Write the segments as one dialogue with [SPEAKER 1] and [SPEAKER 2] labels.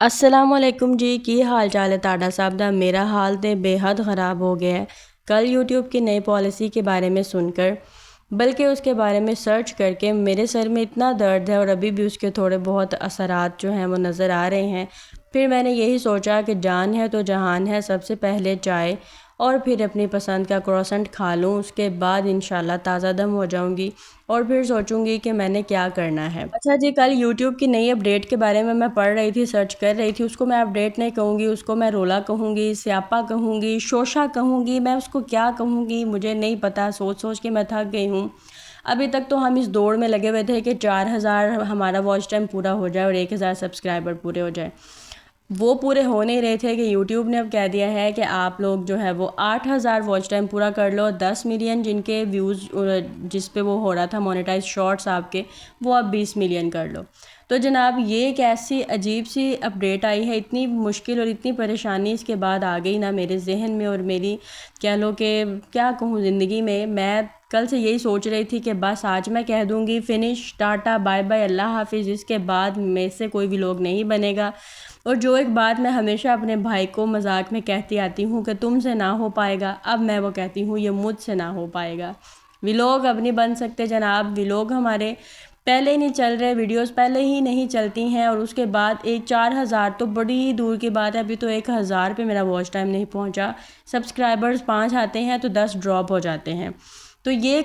[SPEAKER 1] असलकुम जी की हाल चाल है ताड़ा साहब दा। मेरा हाल तो बेहद ख़राब हो गया है कल यूट्यूब की नई पॉलिसी के बारे में सुनकर, बल्कि उसके बारे में सर्च करके मेरे सर में इतना दर्द है और अभी भी उसके थोड़े बहुत असरात जो हैं वो नज़र आ रहे हैं। फिर मैंने यही सोचा कि जान है तो जहान है, सबसे पहले चाय और फिर अपनी पसंद का क्रोसेंट खा लूँ, उसके बाद इंशाल्लाह ताज़ा दम हो जाऊँगी और फिर सोचूंगी कि मैंने क्या करना है। अच्छा जी, कल यूट्यूब की नई अपडेट के बारे में मैं पढ़ रही थी, सर्च कर रही थी। उसको मैं अपडेट नहीं कहूँगी, उसको मैं रोला कहूँगी, स्यापा कहूँगी, शोशा कहूँगी, मैं उसको क्या कहूँगी मुझे नहीं पता। सोच सोच के मैं थक गई हूँ। अभी तक तो हम इस दौड़ में लगे हुए थे कि 4000 हमारा वॉच टाइम पूरा हो जाए और 1000 सब्सक्राइबर पूरे हो जाए। वो पूरे हो नहीं रहे थे कि यूट्यूब ने अब कह दिया है कि आप लोग जो है वो 8000 वॉच टाइम पूरा कर लो। 10 मिलियन जिनके व्यूज़ जिस पे वो हो रहा था मोनेटाइज शॉर्ट्स आपके, वो अब 20 मिलियन कर लो। तो जनाब ये एक ऐसी अजीब सी अपडेट आई है, इतनी मुश्किल और इतनी परेशानी इसके बाद आ गई ना मेरे जहन में और मेरी कह लो कि क्या कहूँ ज़िंदगी में। मैं कल से यही सोच रही थी कि बस आज मैं कह दूँगी फिनिश, टाटा बाय बाय, अल्लाह हाफिज़, इसके बाद मेरे से कोई भी लोग नहीं बनेगा। और जो एक बात मैं हमेशा अपने भाई को मजाक में कहती आती हूँ कि तुमसे ना हो पाएगा, अब मैं वो कहती हूँ ये मुझसे ना हो पाएगा। व्लॉग अब नहीं बन सकते जनाब, व्लॉग हमारे पहले ही नहीं चल रहे, वीडियोस पहले ही नहीं चलती हैं और उसके बाद एक 4000 तो बड़ी दूर की बात है। अभी तो 1000 पे मेरा वॉच टाइम नहीं पहुंचा। सब्सक्राइबर्स 5 आते हैं तो 10 ड्रॉप हो जाते हैं। तो ये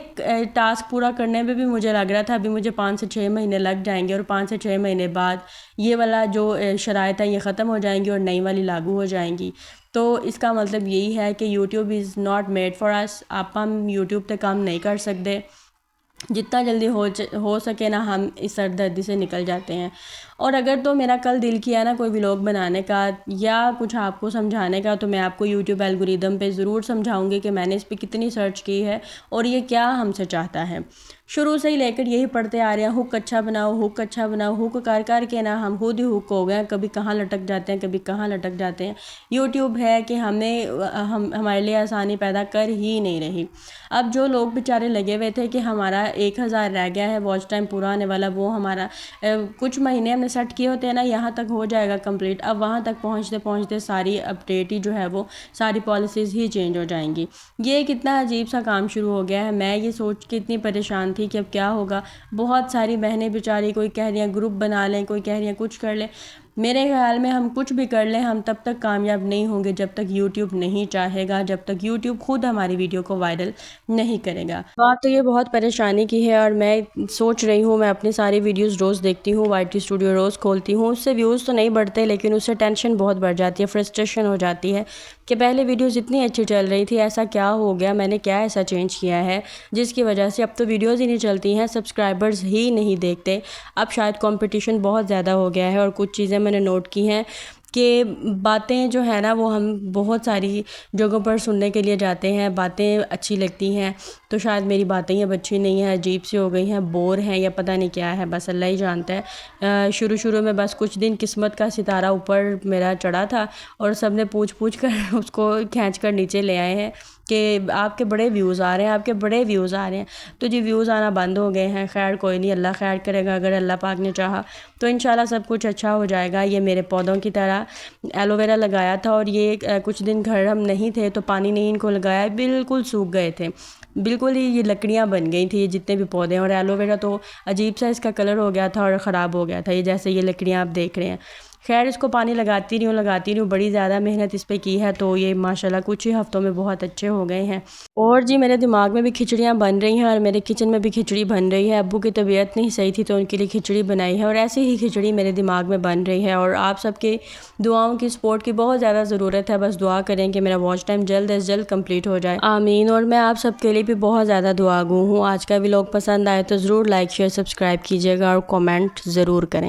[SPEAKER 1] टास्क पूरा करने में भी मुझे लग रहा था अभी मुझे 5 से 6 महीने लग जाएंगे और 5 से 6 महीने बाद ये वाला जो शराइत है ये ख़त्म हो जाएंगी और नई वाली लागू हो जाएंगी। तो इसका मतलब यही है कि YouTube is not made for us. हम यूट्यूब पे काम नहीं कर सकते। जितना जल्दी हो सके ना हम इस सरदर्दी से निकल जाते हैं। और अगर तो मेरा कल दिल किया ना कोई व्लॉग बनाने का या कुछ आपको समझाने का, तो मैं आपको यूट्यूब एल्गोरिदम पे ज़रूर समझाऊंगी कि मैंने इस पर कितनी सर्च की है और ये क्या हमसे चाहता है। शुरू से ही लेकर यही पढ़ते आ रहे हैं, हुक अच्छा बनाओ, हुक अच्छा बनाओ, हुक कर कर के ना हम खुद ही हुक हो गए। कभी कहाँ लटक जाते हैं, कभी कहाँ लटक जाते हैं। यूट्यूब है कि हम हमारे लिए आसानी पैदा कर ही नहीं रही। अब जो लोग बेचारे लगे हुए थे कि हमारा 1000 रह गया है वॉच टाइम पूरा होने वाला, वो हमारा कुछ महीने हमने सेट किए होते हैं ना, यहाँ तक हो जाएगा कंप्लीट। अब वहाँ तक पहुँचते पहुँचते सारी अपडेट ही जो है वो सारी पॉलिसीज़ ही चेंज हो जाएंगी। ये कितना अजीब सा काम शुरू हो गया है। मैं ये सोच के इतनी परेशान थी कि अब क्या होगा। बहुत सारी बहनें बेचारी, कोई कह रही हैं ग्रुप बना लें, कोई कह रही हैं कुछ कर लें। मेरे ख्याल में हम कुछ भी कर लें हम तब तक कामयाब नहीं होंगे जब तक यूट्यूब नहीं चाहेगा, जब तक यूट्यूब खुद हमारी वीडियो को वायरल नहीं करेगा। बात तो ये बहुत परेशानी की है और मैं सोच रही हूँ, मैं अपनी सारी वीडियोस रोज़ देखती हूँ, YT स्टूडियो रोज़ खोलती हूँ। उससे व्यूज़ तो नहीं बढ़ते लेकिन उससे टेंशन बहुत बढ़ जाती है, फ्रस्ट्रेशन हो जाती है कि पहले वीडियोज़ इतनी अच्छी चल रही थी, ऐसा क्या हो गया, मैंने क्या ऐसा चेंज किया है जिसकी वजह से अब तो वीडियोज़ ही नहीं चलती हैं, सब्सक्राइबर्स ही नहीं देखते। अब शायद कंपटीशन बहुत ज़्यादा हो गया है और कुछ चीज़ें मैंने नोट की हैं कि बातें जो है ना वो हम बहुत सारी जगहों पर सुनने के लिए जाते हैं, बातें अच्छी लगती हैं तो शायद मेरी बातें ही अब अच्छी नहीं हैं, अजीब सी हो गई हैं, बोर हैं या पता नहीं क्या है, बस अल्लाह ही जानता है। शुरू शुरू में बस कुछ दिन किस्मत का सितारा ऊपर मेरा चढ़ा था और सब ने पूछ पूछ कर उसको खींच कर नीचे ले आए हैं कि आपके बड़े व्यूज़ आ रहे हैं, आपके बड़े व्यूज़ आ रहे हैं। तो जी व्यूज़ आना बंद हो गए हैं। खैर कोई नहीं, अल्लाह खैर करेगा। अगर अल्लाह पाक ने चाहा तो इंशाल्लाह सब कुछ अच्छा हो जाएगा। ये मेरे पौधों की तरह एलोवेरा लगाया था और ये कुछ दिन घर हम नहीं थे तो पानी नहीं इनको लगाया, बिल्कुल सूख गए थे, बिल्कुल ही ये लकड़ियाँ बन गई थी ये जितने भी पौधे हैं। और एलोवेरा तो अजीब सा इसका कलर हो गया था और ख़राब हो गया था, ये जैसे ये लकड़ियाँ आप देख रहे हैं। खैर इसको पानी लगाती रही हूँ, बड़ी ज़्यादा मेहनत इस पे की है तो ये माशाल्लाह कुछ ही हफ्तों में बहुत अच्छे हो गए हैं। और जी मेरे दिमाग में भी खिचड़ियाँ बन रही हैं और मेरे किचन में भी खिचड़ी बन रही है। अब्बू की तबीयत नहीं सही थी तो उनके लिए खिचड़ी बनाई है और ऐसी ही खिचड़ी मेरे दिमाग में बन रही है। और आप सबके दुआओं की सपोर्ट की बहुत ज़्यादा ज़रूरत है। बस दुआ करें कि मेरा वॉच टाइम जल्द अज जल्द कंप्लीट हो जाए, आमीन। और मैं आप सबके लिए भी बहुत ज़्यादा दुआ गो हूँ। आज का व्लॉग पसंद आए तो ज़रूर लाइक शेयर सब्सक्राइब कीजिएगा और कमेंट ज़रूर करें।